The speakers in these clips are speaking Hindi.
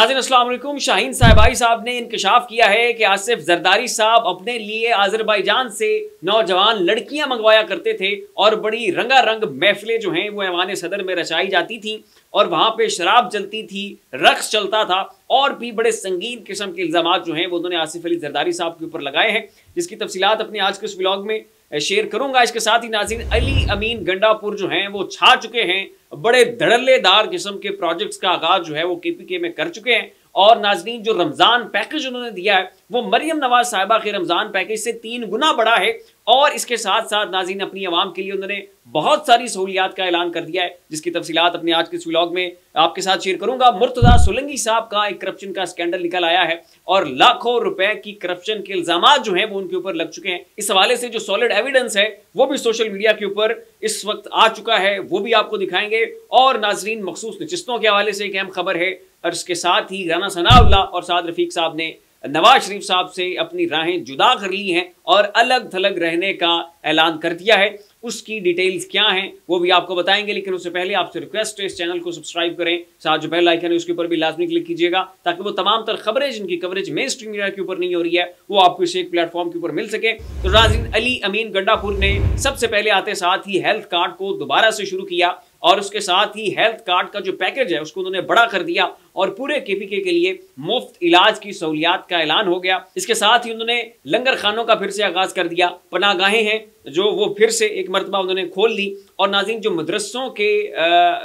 नाज़रीन अस्सलाम वालेकुम। शाहीन साहिबाई साहब ने इंकशाफ किया है कि आसिफ जरदारी साहब अपने लिए आज़रबाईजान से नौजवान लड़कियां मंगवाया करते थे और बड़ी रंगारंग महफिलें जो हैं वो ऐवान सदर में रचाई जाती थी और वहाँ पे शराब चलती थी, रक्स चलता था और भी बड़े संगीन किस्म के इल्ज़ामात जो हैं वो उन्होंने आसिफ अली जरदारी साहब के ऊपर लगाए हैं, जिसकी तफसीलात अपने आज के इस व्लॉग में शेयर करूंगा। इसके साथ ही नाज़रीन अली अमीन गंडापुर जो हैं वो छा चुके हैं, बड़े धड़ल्लेदार किस्म के प्रोजेक्ट्स का आगाज जो है वो केपीके में कर चुके हैं। और नाज़रीन जो रमजान पैकेज उन्होंने दिया है वो मरियम नवाज साहिबा के रमजान पैकेज से 3 गुना बड़ा है और इसके साथ साथ नाज़रीन अपनी आवाम के लिए उन्होंने बहुत सारी सहूलियात का ऐलान कर दिया है, जिसकी तफसीलात अपने आज के इस व्लॉग में आपके साथ शेयर करूंगा। मुर्तजा सोलंकी साहब का एक करप्शन का स्कैंडल निकल आया है और लाखों रुपए की करप्शन के इल्जामात जो हैं वो उनके ऊपर लग चुके हैं। इस हवाले से जो सॉलिड एविडेंस है वो भी सोशल मीडिया के ऊपर इस वक्त आ चुका है, वो भी आपको दिखाएंगे। और नाज़रीन मखसूस नशिस्तों के हवाले से एक अहम खबर है और इसके साथ ही राना सनाउल्लाह और साद रफीक साहब ने नवाज शरीफ साहब से अपनी राहें जुदा कर ली हैं और अलग थलग रहने का ऐलान कर दिया है। उसकी डिटेल्स क्या हैं वो भी आपको बताएंगे, लेकिन उससे पहले आपसे रिक्वेस्ट है इस चैनल को सब्सक्राइब करें, साथ जो बेल आइकन है उसके ऊपर भी लाजमी क्लिक कीजिएगा ताकि वो तमाम तर खबरें जिनकी कवरेज मेन स्ट्रीम मीडिया के ऊपर नहीं हो रही है वो आपको इस एक प्लेटफॉर्म के ऊपर मिल सके। तो नाज़रीन अली अमीन गंडापुर ने सबसे पहले आते साथ ही हेल्थ कार्ड को दोबारा से शुरू किया और उसके साथ ही हेल्थ कार्ड का जो पैकेज है उसको उन्होंने बड़ा कर दिया और पूरे केपीके के लिए मुफ्त इलाज की सहूलियात का ऐलान हो गया। इसके साथ ही उन्होंने लंगर खानों का फिर से आगाज कर दिया, पनागाहें हैं जो वो फिर से एक मरतबा उन्होंने खोल ली और नाज़रीन जो मदरसों के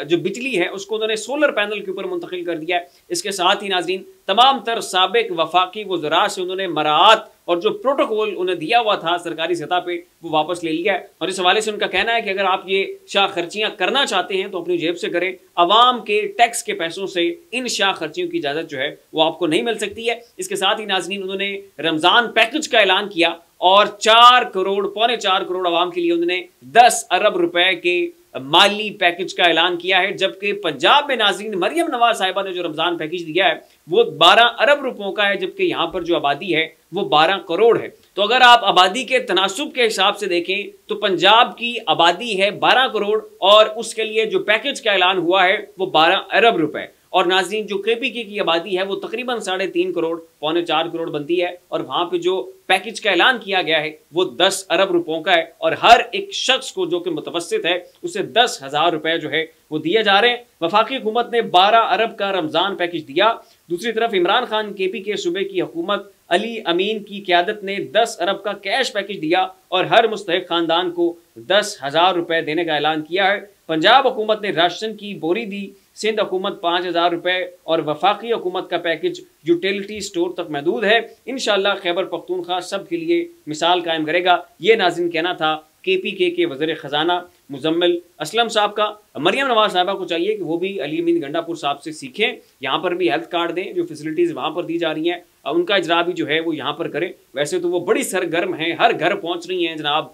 जो बिजली है उसको उन्होंने सोलर पैनल के ऊपर मुंतकिल कर दिया है। इसके साथ ही नाज़रीन तमाम तर साबिक वफाकी वज़रा से उन्होंने मराआत और जो प्रोटोकॉल उन्हें दिया हुआ था सरकारी सतह पे वो वापस ले लिया है और इस हवाले से उनका कहना है कि अगर आप ये शाह खर्चियां करना चाहते हैं तो अपनी जेब से करें, अवाम के टैक्स के पैसों से इन शाह खर्चियों की इजाजत जो है वो आपको नहीं मिल सकती है। इसके साथ ही नाज़रीन उन्होंने रमजान पैकेज का ऐलान किया और 4 करोड़ पौने 4 करोड़ अवाम के लिए उन्होंने 10 अरब रुपए के माली पैकेज का ऐलान किया है, जबकि पंजाब में नाज़रीन मरियम नवाज साहिबा ने जो रमजान पैकेज दिया है वो 12 अरब रुपयों का है, जबकि यहाँ पर जो आबादी है वो 12 करोड़ है। तो अगर आप आबादी के तनासुब के हिसाब से देखें तो पंजाब की आबादी है 12 करोड़ और उसके लिए जो पैकेज का ऐलान हुआ है वो 12 अरब रुपए और नाज़रीन जो केपीके की आबादी है वो तकरीबन 3.5 करोड़ पौने 4 करोड़ बनती है और वहां पे जो पैकेज का ऐलान किया गया है वो 10 अरब रुपयों का है और हर एक शख्स को जो कि मुतवस्सित है उसे 10,000 रुपए जो है वो दिए जा रहे हैं। वफाकी हुकूमत ने 12 अरब का रमजान पैकेज दिया। दूसरी तरफ इमरान खान केपीके सूबे की हुकूमत अली अमीन की क़यादत ने 10 अरब का कैश पैकेज दिया और हर मुस्तहिक खानदान को 10,000 रुपए देने का ऐलान किया है। पंजाब हुकूमत ने राशन की बोरी दी, सिंध हुकूमत 5,000 रुपए और वफाकी हुकूमत का पैकेज यूटिलिटी स्टोर तक महदूद है। इंशाअल्लाह खैबर पख्तूनख्वा सब के लिए मिसाल कायम करेगा। ये नाज़रीन कहना था केपीके के वज़ीर ख़जाना मुजम्मिल असलम साहब का। मरियम नवाज साहिबा को चाहिए कि वो भी अली अमीन गंडापुर साहब से सीखें, यहाँ पर भी हेल्थ कार्ड दें, जो फैसिलिटीज़ वहाँ पर दी जा रही हैं उनका इजरा भी जो है वो यहाँ पर करें। वैसे तो वो बड़ी सरगर्म हैं, हर घर पहुँच रही हैं जनाब,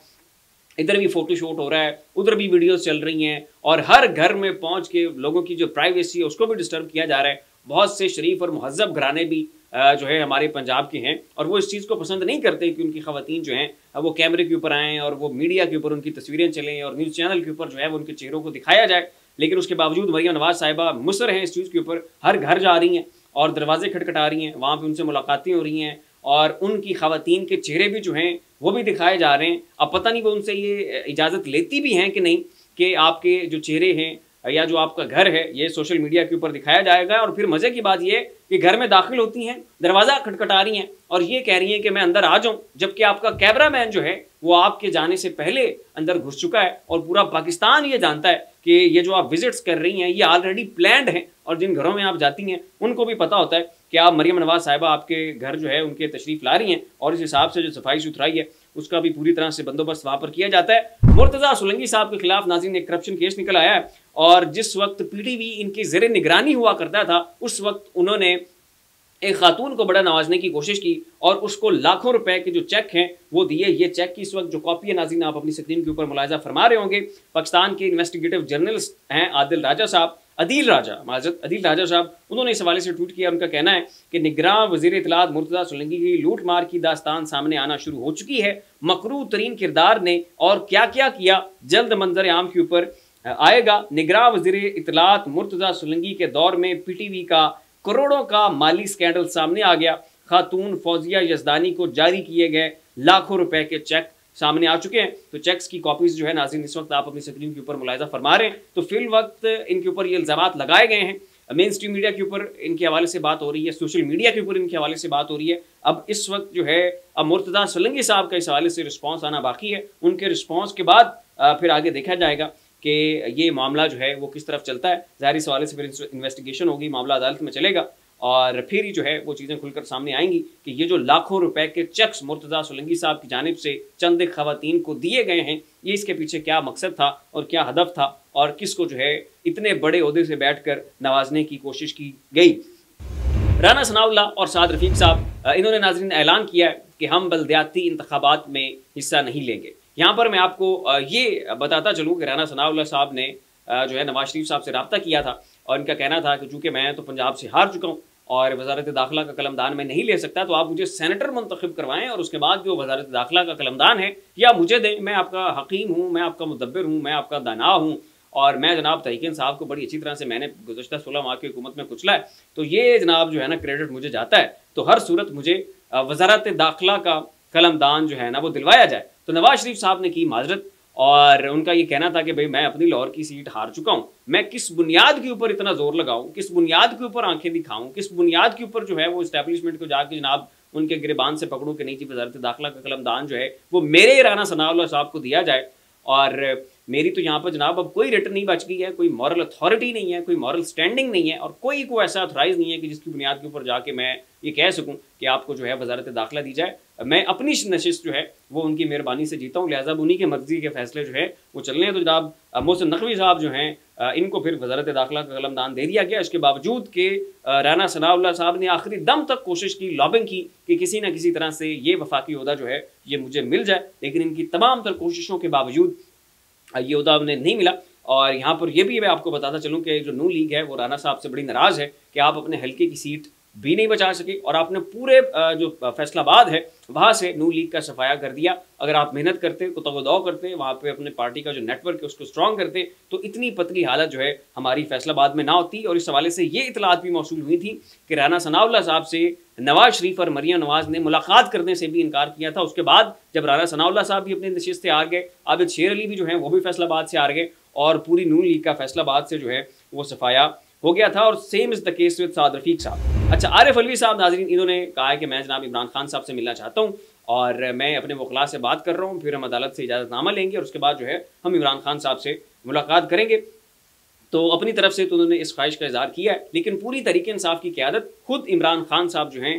इधर भी फोटोशूट हो रहा है, उधर भी वीडियोस चल रही हैं और हर घर में पहुंच के लोगों की जो प्राइवेसी है उसको भी डिस्टर्ब किया जा रहा है। बहुत से शरीफ और मुहज़्ज़ब घराने भी जो है हमारे पंजाब के हैं और वो इस चीज़ को पसंद नहीं करते कि उनकी ख़वातीन जो हैं वो कैमरे के ऊपर आएँ और वो मीडिया के ऊपर उनकी तस्वीरें चलें और न्यूज़ चैनल के ऊपर जो है वो उनके चेहरों को दिखाया जाए। लेकिन उसके बावजूद मरियम नवाज साहिबा मुसर हैं इस चीज़ के ऊपर, हर घर जा रही हैं और दरवाजे खटखटा रही हैं, वहाँ पर उनसे मुलाकातें हो रही हैं और उनकी ख़वातीन के चेहरे भी जो हैं वो भी दिखाए जा रहे हैं। अब पता नहीं वो उनसे ये इजाज़त लेती भी हैं कि नहीं कि आपके जो चेहरे हैं या जो आपका घर है ये सोशल मीडिया के ऊपर दिखाया जाएगा। और फिर मज़े की बात ये कि घर में दाखिल होती हैं, दरवाज़ा खटखटा रही हैं और ये कह रही हैं कि मैं अंदर आ जाऊं, जबकि आपका कैमरामैन जो है वो आपके जाने से पहले अंदर घुस चुका है और पूरा पाकिस्तान ये जानता है कि ये जो आप विजिट्स कर रही हैं ये ऑलरेडी प्लान्ड हैं और जिन घरों में आप जाती हैं उनको भी पता होता है कि आप मरियम नवाज साहिबा आपके घर जो है उनके तशरीफ़ ला रही हैं और इस हिसाब से जो सफाई सुथराई है उसका भी पूरी तरह से बंदोबस्त वहाँ पर किया जाता है। मुर्तजा सोलंकी साहब के खिलाफ नाज़रीन एक करप्शन केस निकल आया है और जिस वक्त पीटीवी इनकी ज़ेरे निगरानी हुआ करता था उस वक्त उन्होंने एक खातून को बड़ा नवाजने की कोशिश की और उसको लाखों रुपए के जो चेक हैं वो दिए। ये चेक की इस वक्त जो कॉपी है नाज़रीन आप अपनी स्क्रीन के ऊपर मुलाहिजा फरमा रहे होंगे। पाकिस्तान के इन्वेस्टिगेटिव जर्नलिस्ट हैं अदील राजा साहब, उन्होंने इस हवाले से ट्वीट किया। उनका कहना है कि निगरान वज़ीर इत्तलात मुर्तज़ा सोलंकी की लूट मार की दास्तान सामने आना शुरू हो चुकी है। मकरूह तरीन किरदार ने और क्या क्या किया जल्द मंजर आम के ऊपर आएगा। निगरान वज़ीर इत्तलात मुर्तज़ा सोलंकी के दौर में पीटीवी का करोड़ों का माली स्कैंडल सामने आ गया। खातून फौजिया यजदानी को जारी किए गए लाखों रुपए के चेक सामने आ चुके हैं। तो चेक्स की कॉपीज जो है नाज़रीन इस वक्त आप अपनी स्क्रीन के ऊपर मुलाहिजा फरमा रहे हैं। तो फिल वक्त इनके ऊपर ये इल्ज़ामात लगाए गए हैं। मेन स्ट्रीम मीडिया के ऊपर इनके हवाले से बात हो रही है, सोशल मीडिया के ऊपर इनके हवाले से बात हो रही है। अब इस वक्त जो है अब मुर्तज़ा सोलंकी साहब का इस हवाले से रिस्पॉन्स आना बाकी है। उनके रिस्पॉन्स के बाद फिर आगे देखा जाएगा कि ये मामला जो है वो किस तरफ चलता है। ज़ाहिर इस हवाले से फिर इन्वेस्टिगेशन होगी, मामला अदालत में चलेगा और फिर ही जो है वो चीज़ें खुलकर सामने आएंगी कि ये जो लाखों रुपए के चेक्स मुर्तज़ा सोलंकी साहब की जानिब से चंद खवातीन को दिए गए हैं, ये इसके पीछे क्या मकसद था और क्या हदफ था और किसको जो है इतने बड़े ओहदे से बैठकर नवाजने की कोशिश की गई। राना सनाउल्लाह और साद रफीक साहब इन्होंने नाज़रीन ऐलान किया है कि हम बल्दियाती इंतखाबात में हिस्सा नहीं लेंगे। यहाँ पर मैं आपको ये बताता चलूँ कि राना सनाउल्लाह साहब ने जो है नवाज शरीफ साहब से रब्ता किया था और इनका कहना था कि चूँकि मैं तो पंजाब से हार चुका हूँ और वजारत दाखिला का कलमदान मैं नहीं ले सकता, तो आप मुझे सेनेटर मुंतखब करवाएं और उसके बाद जो वजारत दाखिला का कलमदान है या मुझे दें। मैं आपका हकीम हूँ, मैं आपका मुदब्बिर हूँ, मैं आपका दाना हूँ और मैं जनाब तरीक़ साहब को बड़ी अच्छी तरह से मैंने गुज़श्ता 16 माह की हुकूमत में कुचला है, तो ये जनाब जो है ना क्रेडिट मुझे जाता है। तो हर सूरत मुझे वजारत दाखिला का कलमदान जो है ना वो दिलवाया जाए। तो नवाज शरीफ साहब ने की माजरत और उनका ये कहना था कि भाई मैं अपनी लाहौर की सीट हार चुका हूँ, मैं किस बुनियाद के ऊपर इतना जोर लगाऊं, किस बुनियाद के ऊपर आंखें दिखाऊं, किस बुनियाद के ऊपर जो है वो इस्टेब्लिशमेंट को जाके जनाब उनके गिरबान से पकड़ूं कि नहीं जी वजारत दाखिला का कलमदान जो है वो मेरे राना सनाउल्लाह साहब को दिया जाए। और मेरी तो यहाँ पर जनाब अब कोई रिटर्न नहीं बच गई है, कोई मॉरल अथॉरिटी नहीं है, कोई मॉरल स्टैंडिंग नहीं है और कोई को ऐसा अथराइज नहीं है कि जिसकी बुनियाद के ऊपर जाके मैं ये कह सकूं कि आपको जो है वजारत दाखिला दी जाए। मैं अपनी नशिस्त जो है वो उनकी मेहरबानी से जीता हूँ, लिहाजा उन्हीं के मर्जी के फैसले जो है वो चलने हैं। तो जनाब मोहसिन नकवी साहब जो हैं इनको फिर वजारत दाखिला का कलमदान दे दिया गया। इसके बावजूद कि राना सनाउल्लाह साहब ने आखिरी दम तक कोशिश की, लॉबिंग की कि किसी न किसी तरह से ये वफाकी ओहदा जो है ये मुझे मिल जाए, लेकिन इनकी तमाम तर कोशिशों के बावजूद ये ओहदा उन्हें नहीं मिला। और यहाँ पर यह भी मैं आपको बताता चलूँ कि जो नू लीग है वो राना साहब से बड़ी नाराज़ है कि आप अपने हल्के की सीट भी नहीं बचा सके और आपने पूरे जो फैसलाबाद है वहाँ से नू लीग का सफाया कर दिया। अगर आप मेहनत करते, कुतगदौ करते, वहाँ पे अपने पार्टी का जो नेटवर्क है उसको स्ट्रॉन्ग करते, तो इतनी पतली हालत जो है हमारी फैसलाबाद में ना होती। और इस हवाले से ये इतलात भी मौसूल हुई थी कि राना सनाउल्लाह साहब से नवाज शरीफ और मरियम नवाज ने मुलाकात करने से भी इनकार किया था। उसके बाद जब राना सनाउल्लाह साहब भी अपनी नशिस्त से हार गए, आबिद शेर अली भी जो है वो भी फैसलाबाद से हार गए और पूरी नून लीग का फैसलाबाद से जो है वो सफाया हो गया था। और same is the case with Saad Rafiq साहब। अच्छा, आरिफ अलवी साहब नाजरीन इन्होंने कहा है कि मैं जनाब इमरान खान साहब से मिलना चाहता हूँ और मैं अपने वकला से बात कर रहा हूँ, फिर हम अदालत से इजाज़तनामा लेंगे और उसके बाद जो है हम इमरान खान साहब से मुलाकात करेंगे। तो अपनी तरफ से तो उन्होंने इस ख्वाहिश का इज़हार किया है, लेकिन पूरी तरीके इंसाफ की क़यादत खुद इमरान खान साहब जो हैं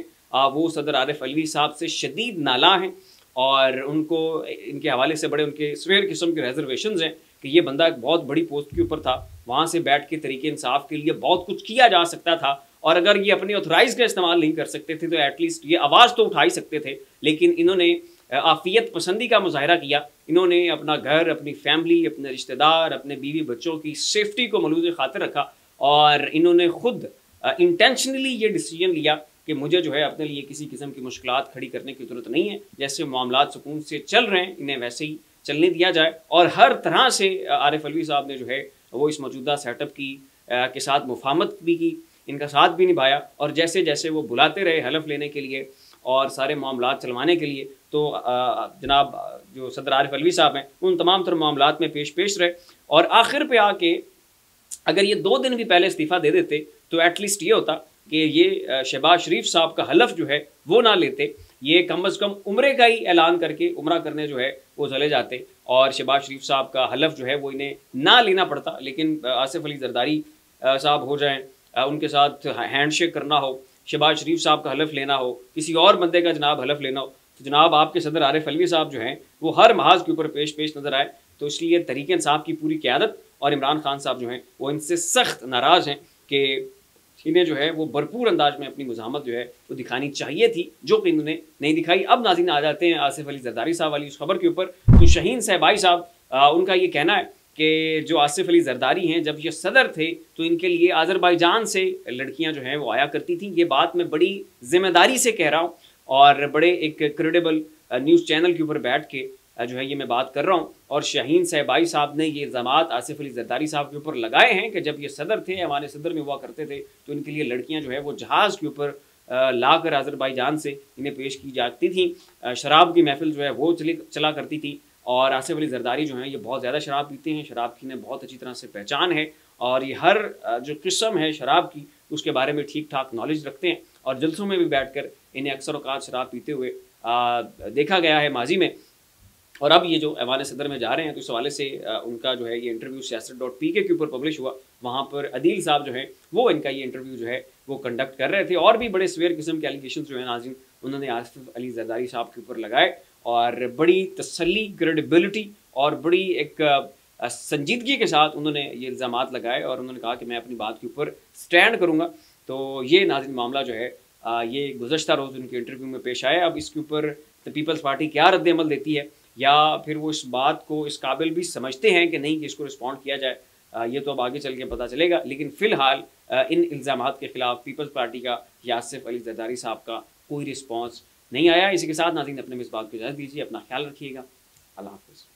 वो सदर आरिफ अलवी साहब से शदीद नाला हैं और उनको इनके हवाले से बड़े उनके स्वेर किस्म के रिजर्वेशंस हैं कि ये बंदा एक बहुत बड़ी पोस्ट के ऊपर था, वहाँ से बैठ के तरीके इंसाफ के लिए बहुत कुछ किया जा सकता था और अगर ये अपने ऑथराइज का इस्तेमाल नहीं कर सकते थे तो एटलीस्ट ये आवाज़ तो उठा ही सकते थे। लेकिन इन्होंने आफियत पसंदी का मुजाहरा किया, इन्होंने अपना घर, अपनी फैमिली, अपने रिश्तेदार, अपने बीवी बच्चों की सेफ्टी को मलूज़ खातिर रखा और इन्होंने खुद इंटेंशनली ये डिसीजन लिया कि मुझे जो है अपने लिए किसी किस्म की मुश्किलात खड़ी करने की ज़रूरत नहीं है, जैसे मामलात सुकून से चल रहे हैं इन्हें वैसे ही चलने दिया जाए। और हर तरह से आरिफ अलवी साहब ने जो है वो इस मौजूदा सेटअप की के साथ मुफाहमत भी की, इनका साथ भी निभाया और जैसे जैसे वो बुलाते रहे हलफ लेने के लिए और सारे मामलात चलवाने के लिए, तो जनाब जो सदर आरिफ अलवी साहब हैं उन तमाम तर मामलात में पेश रहे और आखिर पे आके अगर ये 2 दिन भी पहले इस्तीफ़ा दे देते तो एटलीस्ट ये होता कि ये शहबाज शरीफ साहब का हलफ जो है वो ना लेते, ये कम अज़ कम उम्रे का ही ऐलान करके उम्रा करने जो है वो चले जाते और शहबाज शरीफ साहब का हलफ जो है वो इन्हें ना लेना पड़ता। लेकिन आसिफ अली जरदारी साहब हो जाएं, उनके साथ हैंडशेक करना हो, शहबाज शरीफ साहब का हलफ लेना हो, किसी और बंदे का जनाब हलफ लेना हो, तो जनाब आपके सदर आरिफ अलवी साहब जो हैं वो हर महाज के ऊपर पेश नज़र आए। तो इसलिए तरीके इंसाफ की पूरी क़यादत और इमरान खान साहब जो हैं वो इनसे सख्त नाराज़ हैं कि इन्हें जो है वो भरपूर अंदाज में अपनी मुज़ाहमत जो है वो दिखानी चाहिए थी, जो कि इन्होंने नहीं दिखाई। अब नाज़रीन आ जाते हैं आसिफ अली जरदारी साहब वाली उस खबर के ऊपर। तो शहीन सहबाई साहब उनका ये कहना है कि जो आसिफ अली जरदारी हैं जब ये सदर थे तो इनके लिए आज़रबाईजान से लड़कियां जो हैं वो आया करती थी। ये बात मैं बड़ी जिम्मेदारी से कह रहा हूँ और बड़े एक क्रेडिबल न्यूज़ चैनल के ऊपर बैठ के जो है ये मैं बात कर रहा हूँ। और शाहीन सहबाई साहब ने ये इल्ज़ामात आसिफ अली जरदारी साहब के ऊपर लगाए हैं कि जब ये सदर थे, ऐवान सदर में हुआ करते थे, तो इनके लिए लड़कियाँ जो है वो जहाज़ के ऊपर ला कर आज़रबाईजान से इन्हें पेश की जाती थी। शराब की महफिल जो है वो चला करती थी। और आसिफ अली जरदारी जो हैं ये बहुत ज़्यादा शराब पीते हैं, शराब की इन्हें बहुत अच्छी तरह से पहचान है और ये हर जो किस्म है शराब की उसके बारे में ठीक ठाक नॉलेज रखते हैं। और जलसों में भी बैठकर इन्हें अक्सर औकात शराब पीते हुए देखा गया है माजी में। और अब ये जो ऐवान सदर में जा रहे हैं तो इस हवाले से उनका जो है ये इंटरव्यू siyaset.pk के ऊपर पब्लिश हुआ। वहाँ पर अदील साहब जो है वो इनका ये इंटरव्यू जो है वो कंडक्ट कर रहे थे। और भी बड़े सवेर किस्म के एलिगेशन जो है नाज़रीन उन्होंने आसिफ अली जरदारी साहब के ऊपर लगाए और बड़ी तसल्ली, क्रेडिबिलिटी और बड़ी एक संजीदगी के साथ उन्होंने ये इल्ज़ामात लगाए और उन्होंने कहा कि मैं अपनी बात के ऊपर स्टैंड करूँगा। तो ये नाज़रीन मामला जो है ये गुज़श्ता रोज़ उनके इंटरव्यू में पेश आया। अब इसके ऊपर द पीपल्स पार्टी क्या रद्द-ए-अमल देती है या फिर वो इस बात को इस काबिल भी समझते हैं कि नहीं कि इसको रिस्पॉन्ड किया जाए, ये तो अब आगे चल के पता चलेगा। लेकिन फ़िलहाल इन इल्ज़ामात के ख़िलाफ़ पीपल्स पार्टी का या आसिफ अली जरदारी साहब का कोई रिस्पॉन्स नहीं आया। इसी के साथ नाज़रीन अपने में इस बात को इजाज़त दीजिए, अपना ख्याल रखिएगा। अल्लाह हाफ़िज़।